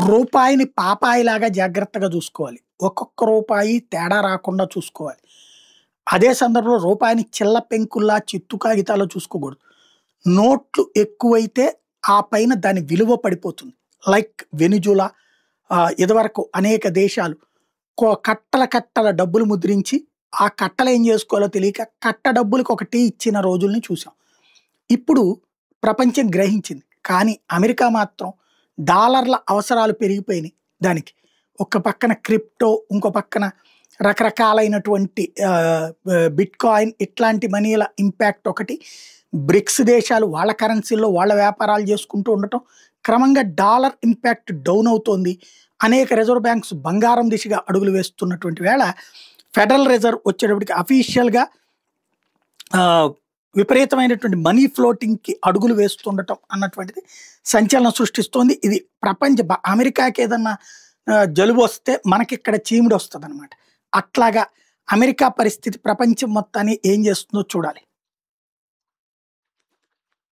రూపాయిని పాపాయిలాగా జాగ్రత్తగా చూసుకోవాలి. ఒక్కొక్క రూపాయి తేడా రాకుండా చూసుకోవాలి. అదే సందర్భంలో రూపాయిని చిల్ల పెంకుల్లా, చిత్తు కాగితాల్లో చూసుకోకూడదు. నోట్లు ఎక్కువైతే ఆ పైన దాని విలువ పడిపోతుంది. లైక్ వెనిజులా ఇదివరకు అనేక దేశాలు కట్టల కట్టల డబ్బులు ముద్రించి, ఆ కట్టలు ఏం చేసుకోవాలో తెలియక కట్ట డబ్బులకి ఒక టీ ఇచ్చిన రోజుల్ని చూసాం. ఇప్పుడు ప్రపంచం గ్రహించింది. కానీ అమెరికా మాత్రం డాలర్ల అవసరాలు పెరిగిపోయినాయి దానికి. ఒక పక్కన క్రిప్టో, ఇంకో పక్కన రకరకాలైనటువంటి బిట్‌కాయిన్ ఇట్లాంటి మనీల ఇంపాక్ట్ ఒకటి. బ్రిక్స్ దేశాలు వాళ్ళ కరెన్సీల్లో వాళ్ళ వ్యాపారాలు చేసుకుంటూ ఉండటం. క్రమంగా డాలర్ ఇంపాక్ట్ డౌన్ అవుతోంది. అనేక రిజర్వ్ బ్యాంక్స్ బంగారం దిశగా అడుగులు వేస్తున్నటువంటి వేళ ఫెడరల్ రిజర్వ్ వచ్చేటప్పటికి అఫీషియల్‌గా విపరీతమైనటువంటి మనీ ఫ్లోటింగ్‌కి అడుగులు వేస్తుండటం అన్నటువంటిది సంచలనం సృష్టిస్తోంది. ఇది అమెరికాకి ఏదన్నా జలుబు వస్తే మనకిక్కడ చీముడు వస్తదనమాట. అట్లాగా అమెరికా పరిస్థితి ప్రపంచం మొత్తాన్ని ఏం చేస్తుందో చూడాలి.